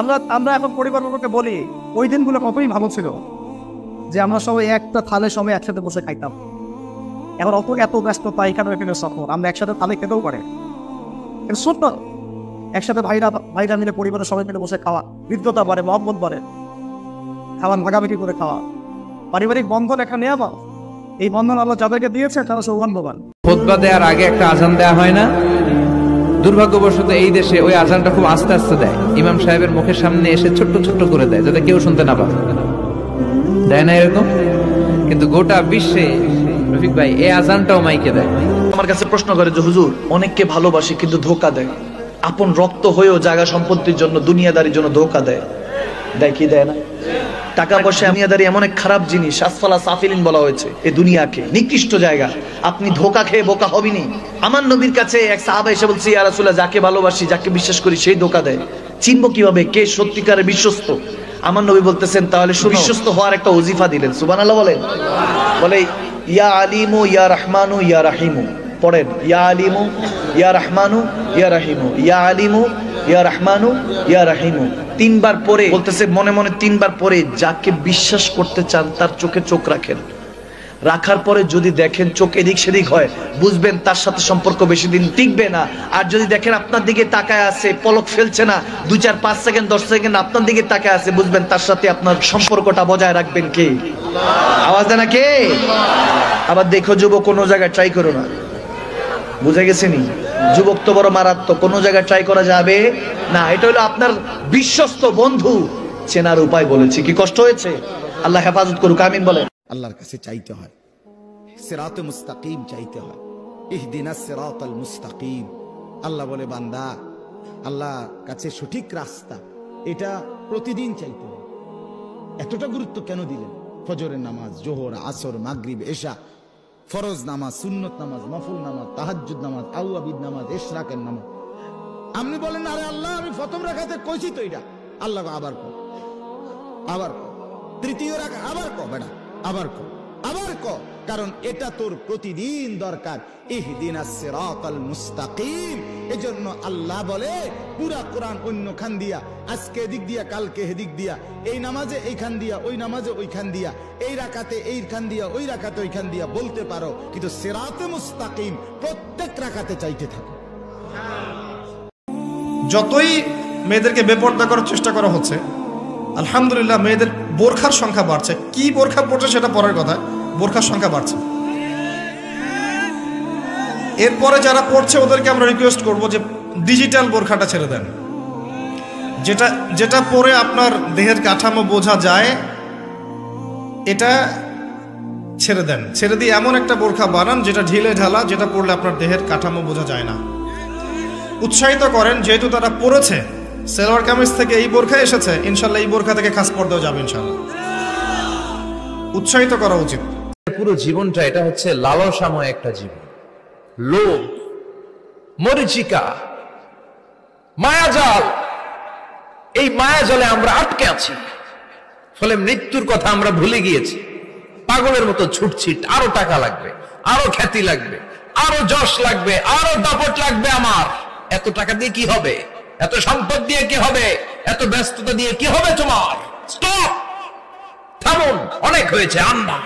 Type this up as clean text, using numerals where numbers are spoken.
আমরা আমরা এখন পরিবারকে বলি ওই দিনগুলো কতই ভালো ছিল, যে আমরা সবাই একটা থালের সময় একসাথে বসে খাইতাম। এখন এত ব্যস্ততা, এখানে এখানে সফর, আমরা একসাথে থালে খেতেও পারে ছোট্ট একসাথে ভাইরা মিলে পরিবারের সবাই মিলে বসে খাওয়া, বৃদ্ধতা বাড়ে, মহব্বত বাড়ে, খাওয়ার ভাগাভাগি করে খাওয়া, পারিবারিক বন্ধন এখানে নেওয়া। এই বন্ধন আল্লাহ যাদেরকে দিয়েছে তারা সৌভাগ্যবান। খুতবা দেওয়ার আগে একটা আজান দেওয়া হয় না? দুর্ভাগ্যবশত এই দেশে ওই আজানটা খুব আস্তে আস্তে দেয়, ইমাম সাহেবের মুখের সামনে এসে ছোট্ট ছোট্ট করে দেয় যাতে কেউ শুনতে না পায়, দেয় না এরকম? কিন্তু গোটা বিশ্বে রফিক ভাই এই আজানটাও মাইকে দেয়। আমার কাছে প্রশ্ন করে যে হুজুর, অনেককে ভালোবাসে কিন্তু ধোকা দেয়, আপন রক্ত হয়েও জায়গা সম্পত্তির জন্য, দুনিয়াদারির জন্য ধোকা দেয়, দেয় কি দেয় না? টাকা পয়সা দুনিয়াদারি এমন এক খারাপ জিনিস, আসফালা সাফিলিন বলা হয়েছে এই দুনিয়াকে, নিকৃষ্ট জায়গা। আপনি ধোকা খেয়ে বোকা হবেনি। আমার নবীর কাছে এক সাহাবা এসে বলছে, ইয়া রাসূলুল্লাহ, যাকে ভালোবাসি, যাকে বিশ্বাস করি, সেই ধোকা দেয়, চিনবো কিভাবে কে সত্যিকারের বিশ্বস্ত? আমার নবী বলতেছেন, তাহলে বিশ্বস্ত হওয়ার একটা ওজিফা দিলেন। সুবহানাল্লাহ বলেন। বলে, ইয়া আলিমু ইয়া রহমানু ইয়া রাহিমু, পড়েন, ইয়া আলিমু ইয়া রহমানু ইয়া রাহিমু, ইয়া আলিমু ইয়া রহমানু ইয়া রাহিমু, তিনবার পরে বলতেছে, মনে মনে তিনবার পরে যাকে বিশ্বাস করতে চান তার চোখে চোখ রাখেন। রাখার পরে যদি দেখেন চোখ এদিক সেদিক হয়, বুঝবেন তার সাথে সম্পর্ক বেশি দিন টিকবে না। আর যদি দেখেন আপনার দিকে তাকায় আছে, পলক ফেলছে না, 2, 4, 5 সেকেন্ড 10 সেকেন্ড আপনার দিকে তাকায় আছে, বুঝবেন তার সাথে আপনার সম্পর্কটা বজায় রাখবেন কে? আওয়াজ দেয় না কে? আবার দেখো যুবক, কোনো জায়গায় ট্রাই করো না, বুঝে গেছে নি? যুবক তো বড় মারাত্মক, কোনো জায়গায় ট্রাই করা যাবে না। এটা হলো আপনার বিশ্বস্ত বন্ধু চেনার উপায় বলেছি। কি কষ্ট হয়েছে? আল্লাহ হেফাজত করুক, আমিন বলেন। আল্লাহর কাছে চাইতে হয়, সিরাতে মুস্তাকিম চাইতে হয়, ইহদিনাস সিরাতাল মুস্তাকিম। আল্লাহ বলে, বান্দা, আল্লাহ কাছে সঠিক রাস্তা, এটা প্রতিদিন চাইতে হয়। এতটা গুরুত্ব কেন দিলেন? ফজরের নামাজ, জোহর, আসর, মাগরিব, এশা, ফরজ নামাজ, সুন্নত নামাজ, নফল নামাজ, তাহাজ্জুদ নামাজ, আউয়াবিদ নামাজ, ইশরাকের নামাজ। আপনি বলেন, আরে আল্লাহ, আমি প্রথম রাকাতে কইছি তো এটা। আল্লাহ আবার কর, আবার কর, তৃতীয় রাকাত আবার কর, বেটা আবার কর, আবার কর, কারণ এটা তোর প্রতিদিন দরকার। ইহদিনাস সিরাতাল মুস্তাকিম। এজন্য আল্লাহ বলে, পুরা কোরআন অন্য খান দিয়া, আজকে এদিক দিয়া, কালকে এদিক দিয়া, এই নামাজে এইখান দিয়া, ওই নামাজে ওইখান দিয়া, এই রাকাতে এইখান দিয়া, ওই রাকাতে ওইখান দিয়া বলতে পারো, কিন্তু সিরাতে মুস্তাকিম প্রত্যেক রাকাতে চাইতে থাকো। যতই মেয়েদেরকে বেপর্দা করার চেষ্টা করা হচ্ছে, আলহামদুলিল্লাহ মেয়েদের বোরখার সংখ্যা বাড়ছে। কি বোরখা পড়ছে সেটা পরের কথা, বোরখার সংখ্যা বাড়ছে। এরপরে যারা পড়ছে ওদেরকে আমরা রিকোয়েস্ট করব যে ডিজিটাল বোরখাটা ছেড়ে দেন, যেটা পরে আপনার দেহের কাঠামো বোঝা যায়, এটা ছেড়ে দেন। ছেড়ে দিয়ে এমন একটা বোরখা বানান যেটা ঢিলে ঢালা, যেটা পরলে আপনার দেহের কাঠামো বোঝা যায় না। উৎসাহিত করেন, যেহেতু তারা পড়েছে, সেলোয়ার কামিজ থেকে এই বোরখা এসেছে, ইনশাল্লাহ এই বোরখা থেকে খাস পর্দাও যাবে ইনশাল্লাহ। উৎসাহিত করা উচিত। পুরো জীবনটা এটা হচ্ছে লালসাময় একটা জীবন, লোভ, মরিচিকা, মায়াজাল। এই মায়াজালে আমরা আটকে আছি, ফলে মৃত্যুর কথা আমরা ভুলে গিয়েছি। পাগলের মতো ছুটছি, আরো টাকা লাগবে, আরো খ্যাতি লাগবে, আরো যশ লাগবে, আরো দাপট লাগবে। আমার এত টাকা দিয়ে কি হবে? এত সম্পদ দিয়ে কি হবে? এত ব্যস্ততা দিয়ে কি হবে তোমার? স্টপ, থামুন, অনেক হয়েছে, আন্না।